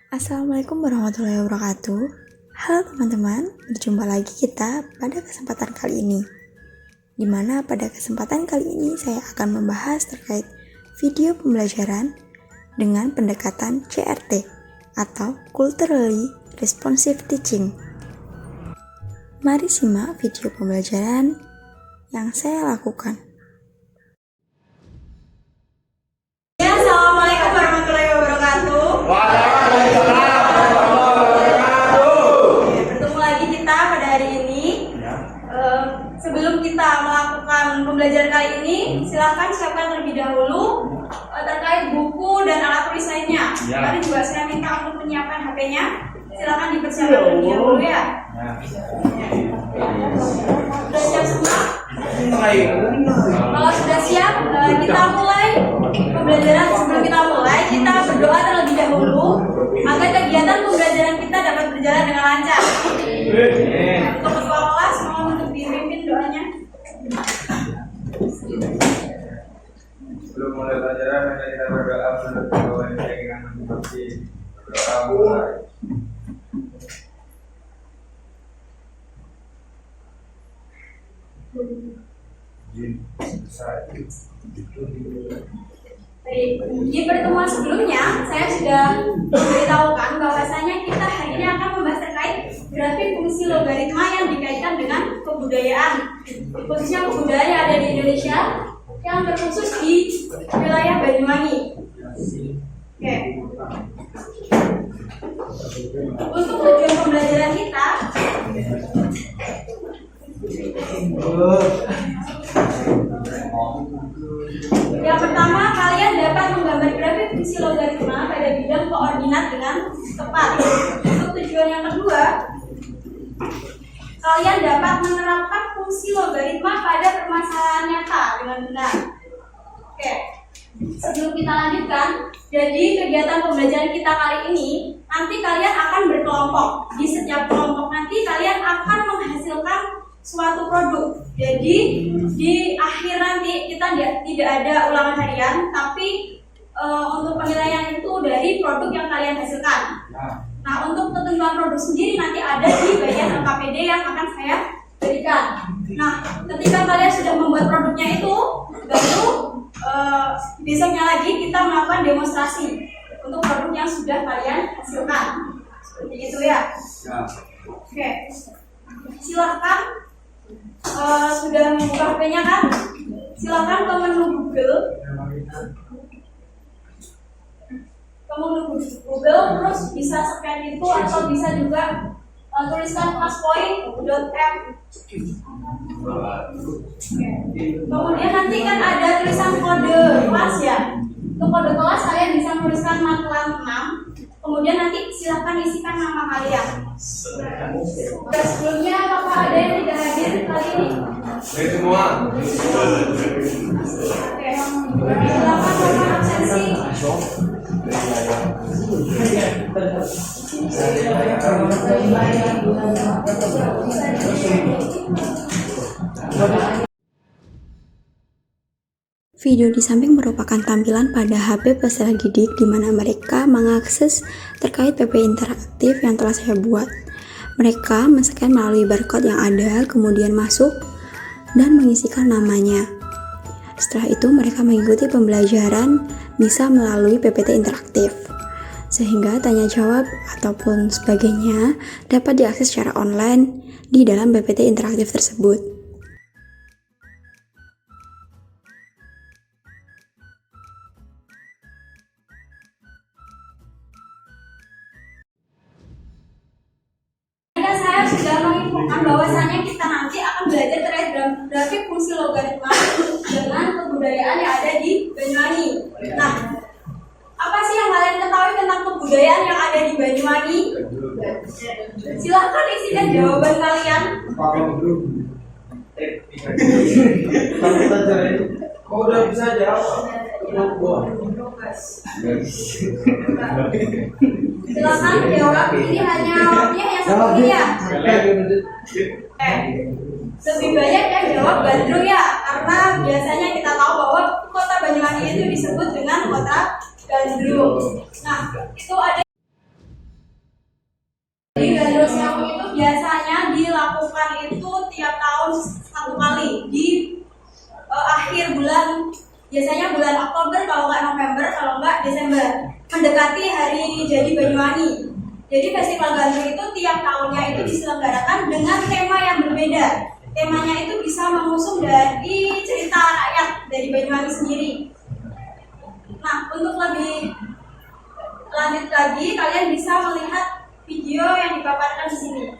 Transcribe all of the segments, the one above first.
Assalamualaikum warahmatullahi wabarakatuh. Halo teman-teman, berjumpa lagi kita pada kesempatan kali ini. Dimana pada kesempatan kali ini saya akan membahas terkait video pembelajaran dengan pendekatan CRT atau Culturally Responsive Teaching. Mari simak video pembelajaran yang saya lakukan. Assalamualaikum warahmatullahi wabarakatuh. Bertemu lagi kita pada hari ini. Sebelum kita melakukan pembelajaran kali ini, silakan siapkan terlebih dahulu terkait buku dan alat tulis lainnya. Tadi juga saya minta untuk menyiapkan HP-nya. Silakan dipersiapkan terlebih dahulu ya. Sudah siap semua? Kalau sudah siap, kita mulai pembelajaran. Sebelum kita mulai, kita berdoa terlebih dahulu agar kegiatan pembelajaran kita dapat berjalan dengan lancar. Untuk ketua kelas, mohon untuk dipimpin doanya. Sebelum mulai pelajaran, mari kita berdoa menurut bahwa dengan menghormati berdoa mulai. Di pertemuan sebelumnya, saya sudah memberitahukan bahwasanya kita hari ini akan membahas terkait grafik fungsi logaritma yang dikaitkan dengan kebudayaan, khususnya kebudayaan yang ada di Indonesia yang terkhusus di wilayah Banyuwangi. Oke. Untuk tujuan pembelajaran kita, yang pertama, kalian dapat menggambar grafik fungsi logaritma pada bidang koordinat dengan tepat. Untuk tujuan yang kedua, kalian dapat menerapkan fungsi logaritma pada permasalahan nyata dengan benar. Oke, sebelum kita lanjutkan, jadi kegiatan pembelajaran kita kali ini, nanti kalian akan berkelompok. Di setiap kelompok nanti kalian akan menghasilkan suatu produk. Jadi di akhir nanti kita tidak ada ulangan harian, tapi untuk penilaian itu dari produk yang kalian hasilkan. Nah, untuk ketentuan produk sendiri nanti ada di bagian LKPD yang akan saya berikan. Nah, ketika kalian sudah membuat produknya itu, baru besoknya lagi kita melakukan demonstrasi untuk produk yang sudah kalian hasilkan. Seperti itu ya. Oke, silahkan. Sudah membuka HP-nya kan? Silakan ke menu Google. Terus bisa scan itu atau bisa juga tuliskan classpoint.m. Kemudian nanti kan ada tulisan kode kelas ya. Untuk kode kelas kalian bisa menuliskan matlam 6. Kemudian nanti silahkan isikan nama kalian. Sebelumnya apakah ada yang tidak hadir kali ini? Baik semua. Oke, silakan nomor absensi. Video di samping merupakan tampilan pada HP peserta didik di mana mereka mengakses terkait PP interaktif yang telah saya buat. Mereka men-scan melalui barcode yang ada, kemudian masuk dan mengisikan namanya. Setelah itu mereka mengikuti pembelajaran bisa melalui PPT interaktif. Sehingga tanya jawab ataupun sebagainya dapat diakses secara online di dalam PPT interaktif tersebut. Sudah menginfokan bahwasanya kita nanti akan belajar terkait grafik fungsi logaritma dengan kebudayaan yang ada di Banyuwangi. Nah, apa sih yang kalian ketahui tentang kebudayaan yang ada di Banyuwangi? Silahkan isikan jawaban kalian. Kau udah bisa jawab? Silakan jawab. Ini hanya waktunya yang satu ini ya. Lebih banyak yang jawab Bandung ya, karena biasanya kita tahu bahwa kota Banyuwangi itu disebut dengan kota Gandrung. Nah, itu ada satu kali di akhir bulan, biasanya bulan Oktober kalau nggak November, kalau nggak Desember, mendekati hari jadi Banyuwangi. Jadi festival gandrung itu tiap tahunnya itu diselenggarakan dengan tema yang berbeda. Temanya itu bisa mengusung dari cerita rakyat dari Banyuwangi sendiri. Nah, untuk lebih lanjut lagi, kalian bisa melihat video yang dipaparkan di sini.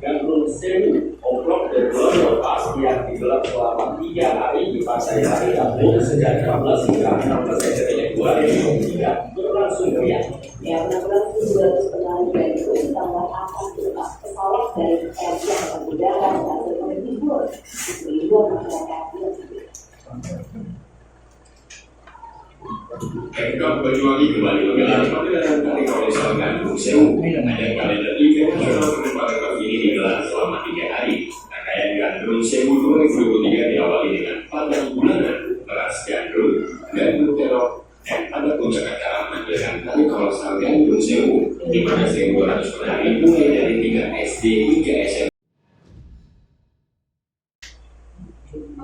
Gandrung Sewu, Oprok dan Glorious yang digelar selama 3 hari di Pasar Hari Rabu sejak 15 hingga 16 September 2023 berlangsung meriah. Yang berlangsung 200 penari itu ditambah akan berupa pesawat dari air yang berudara dan menghibur masyarakat yang Pemkab Banyuwangi kembali menggelar pameran tari tradisional Gandrung Sewu. Ada kalender event nasional pameran ini digelar selama 3 hari. Rangkaian Gandrung Sewu 2023 diawali dengan pameran bulanan beras gandrung, gandrung terok, dan pada puncak acara menampilkan tari kolosal Gandrung Sewu, di mana 1.200 penari mulai dari tingkat SD hingga SMP.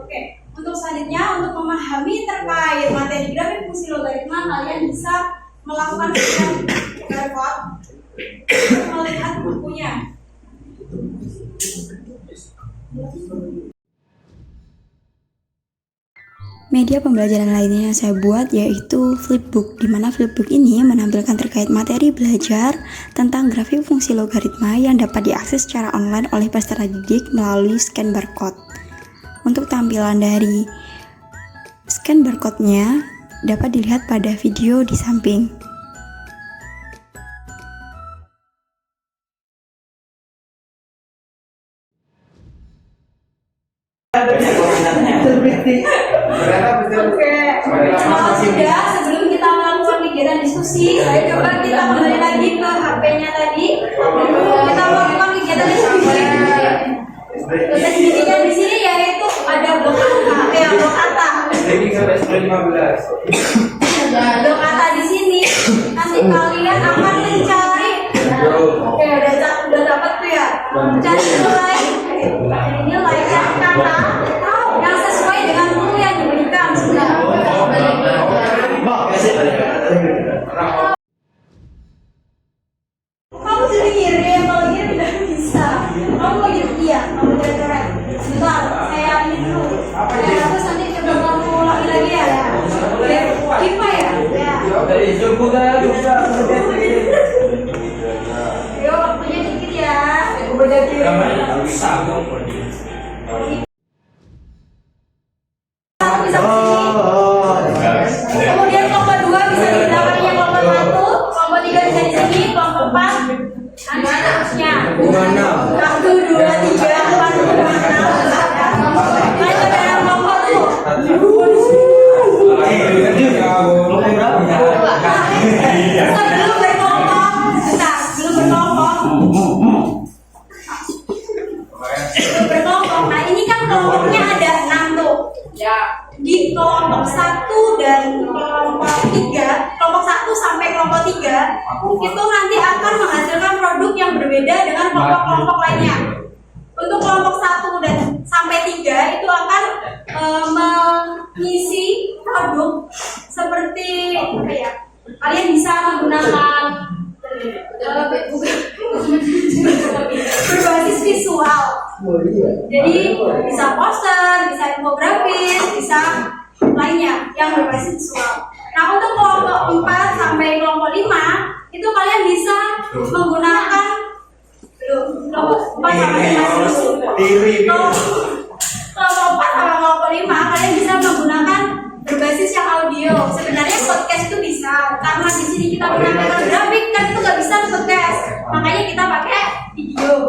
Oke, untuk selanjutnya, untuk memahami terkait materi grafik fungsi logaritma, kalian bisa melakukan scan barcode untuk melihat bukunya. Media pembelajaran lainnya yang saya buat yaitu flipbook, di mana flipbook ini menampilkan terkait materi belajar tentang grafik fungsi logaritma yang dapat diakses secara online oleh peserta didik melalui scan barcode. Untuk tampilan dari scan barcode-nya dapat dilihat pada video di samping. Oke, kalau sudah, sebelum kita melakukan kegiatan diskusi, coba kita kembali lagi ke HP-nya tadi. Kita melakukan kegiatan diskusi. Kegiatan diskusinya di sini yaitu ada blok kata, blok kata. Blok kata di sini nanti kalian akan mencari. Oke, udah dapat tuh ya. Mencari nilai kata yang sesuai dengan clue yang diberikan. Kamu jadi ngirim, kalau ngirim tidak bisa. Kamu lagi iya, kamu coret. Sebentar, saya ini dulu. Terus nanti coba kamu ulangi lagi ya. Oke, Kipa ya. Yo, waktunya dikit ya. Bisa kesini. Kemudian kelompok 2 bisa di belakangnya kelompok 1, kelompok 3 bisa di sini, kelompok 4 dan seterusnya. 1, 2, 3, 4, 5, 6. Kalian ke dalam kelompok tuh. Sebelum berkelompok, bentar, sebelum berkelompok. Nah, ini kan kelompoknya ada 6 tuh. Ya. Di kelompok 1 dan kelompok 3, kelompok 1 sampai kelompok 3 itu nanti akan menghasilkan produk yang berbeda dengan kelompok-kelompok lainnya. Untuk kelompok 1 dan sampai 3 itu akan mengisi produk seperti apa ya? Kalian bisa menggunakan berbasis visual. Jadi bisa poster, bisa infografis, bisa lainnya yang berbasis visual. Nah, untuk kelompok 4 sampai kelompok 5 itu kalian bisa menggunakan kelompok 4 sampai 5 kelompok 4 sama kelompok 5 kalian bisa menggunakan berbasis yang audio. Sebenarnya podcast itu bisa, karena di sini kita menggunakan grafik kan itu nggak bisa podcast, makanya kita pakai video.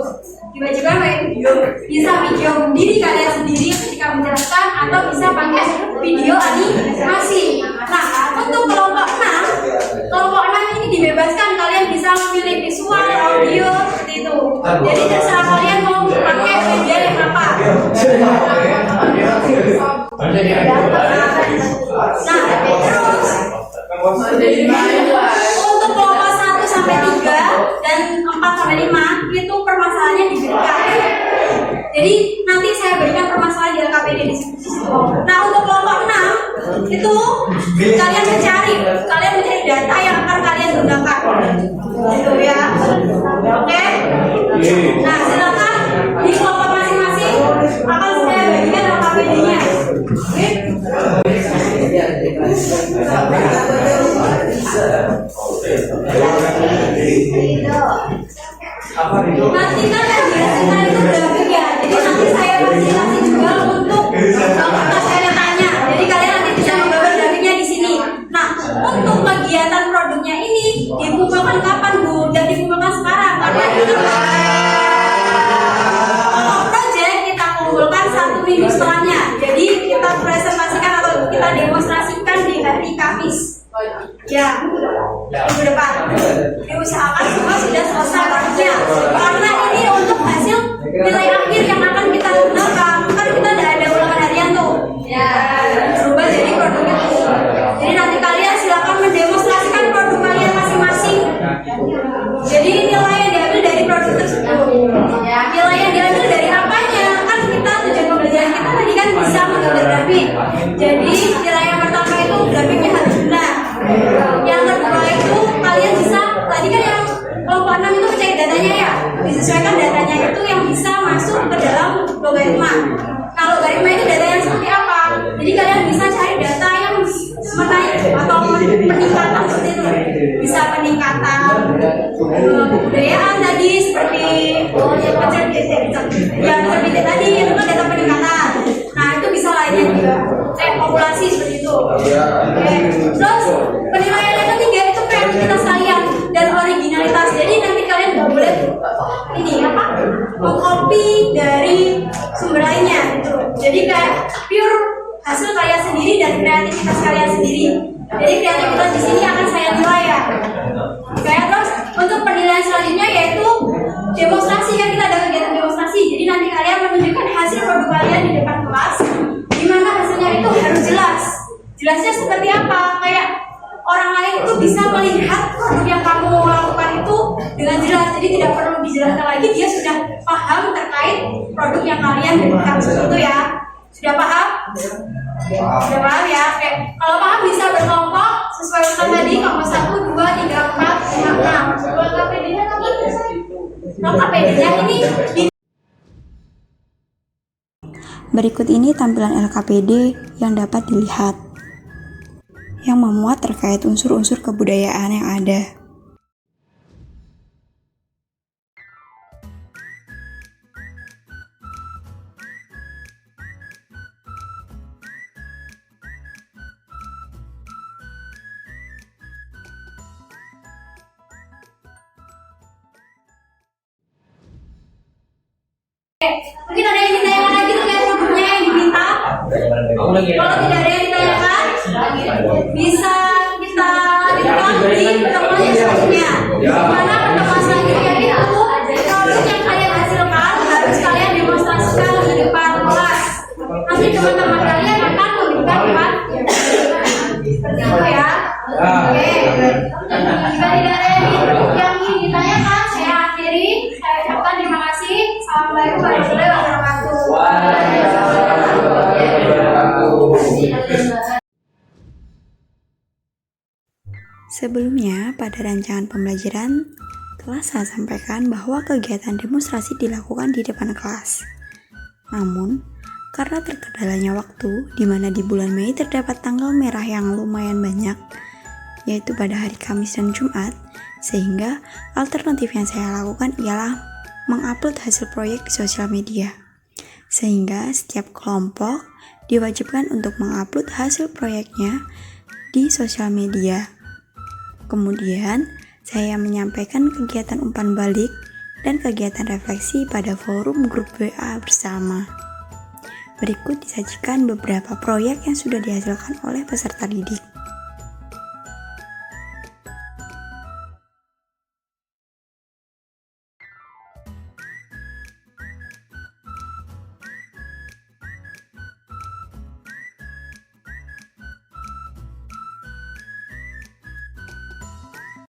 Tiba-tiba pakai video, bisa video sendiri kalian sendiri ketika menjelaskan, atau bisa pakai video animasi. Nah, untuk kelompok 6 ini dibebaskan, kalian bisa memilih visual, audio seperti itu. Jadi terserah kalian mau pakai media yang apa. Nah, terus untuk kelompok 1 sampai 3 dan 4 sampai 5 itu permasalahannya diberikan. Jadi nanti saya berikan permasalahan di LKPD di situ. Nah untuk kelompok 6 itu kalian mencari data yang akan kalian gunakan. Gitu ya. Oke. Nah silakan di kelompok masing-masing akan saya bagikan LKPD-nya. Oke. Nanti kan biasanya itu grafik ya. Jadi nanti saya fasilitasi juga untuk kertas saya tanya. Jadi kalian nanti bisa menggambar grafiknya di sini. Nah, untuk kegiatan produknya ini dikumpulkan kapan Bu? Dan dikumpulkan sekarang karena ini kalau project kita kumpulkan 1 minggu setelahnya. Jadi kita presentasikan atau kita demonstrasikan di hari Kamis. Ya, minggu depan. Diusahakan semua sudah selesai produknya. Karena ini untuk hasil nilai akhir yang akan kita gunakan. Kan kita tidak ada ulangan harian tuh. Ya, berubah jadi produk itu. Jadi nanti kalian silakan mendemonstrasikan produk kalian masing-masing. Jadi nilai yang diambil dari produk tersebut. Ya, nilai yang diambil dari apanya? Kan kita tujuan pembelajaran kita tadi kan bisa menggambar grafik. Jadi nilai yang pertama itu grafiknya harus benar. Yang kedua itu kalian bisa, tadi kan yang kelompok 6 itu mencari datanya ya, disesuaikan datanya itu yang bisa masuk ke dalam logaritma. Nah logaritma itu data yang seperti apa? Jadi kalian bisa cari data yang menaik atau peningkatan seperti itu. Bisa peningkatan kebudayaan tadi seperti yang terbitin tadi itu kan data peningkatan. Nah itu bisa lainnya juga. Populasi seperti itu. Oke. Terus penilaian yang ketiga itu kreativitas kalian dan originalitas. Jadi nanti kalian nggak boleh mengcopy dari sumber lainnya gitu. Jadi kayak pure hasil kalian sendiri dan kreativitas kalian sendiri. Jadi kreativitas di sini akan saya nilai ya. Oke. Terus untuk penilaian selanjutnya yaitu demonstrasi, kan kita ada kegiatan demonstrasi. Jadi nanti kalian menunjukkan hasil produk kalian di depan kelas. Gimana hasilnya itu harus jelas. Jelasnya seperti apa? Kayak orang lain itu bisa melihat produk yang kamu lakukan itu dengan jelas. Jadi tidak perlu dijelaskan lagi, dia sudah paham terkait produk yang kalian berikan. Itu ya. Sudah paham? Sudah paham ya? Oke. Kalau paham bisa berkelompok sesuai urutan tadi, kelompok 1, 2, 3, 4, 5, 6. Kalau KPD-nya tadi kalau KPD-nya ini Berikut ini tampilan LKPD yang dapat dilihat, yang memuat terkait unsur-unsur kebudayaan yang ada. mungkin ada yang ditanyakan lagi terkait produknya yang diminta. Kalau tidak ada yang ditanyakan, bisa kita lanjutkan di pertemuan yang selanjutnya. Dimana pertemuan selanjutnya itu produk yang kalian hasilkan harus kalian demonstrasikan di depan kelas. Nanti teman-teman kalian akan memberikan depan seperti itu ya. Oke. Jika tidak ada yang ingin ditanyakan, saya akhiri. Saya ucapkan terima kasih. Assalamualaikum warahmatullahi wabarakatuh. Sebelumnya, pada rancangan pembelajaran telah saya sampaikan bahwa kegiatan demonstrasi dilakukan di depan kelas. Namun, karena terkendalanya waktu, di mana di bulan Mei terdapat tanggal merah yang lumayan banyak, yaitu pada hari Kamis dan Jumat, sehingga alternatif yang saya lakukan ialah mengupload hasil proyek di sosial media. Sehingga setiap kelompok diwajibkan untuk mengupload hasil proyeknya di sosial media. Kemudian, saya menyampaikan kegiatan umpan balik dan kegiatan refleksi pada forum grup WA bersama. Berikut disajikan beberapa proyek yang sudah dihasilkan oleh peserta didik.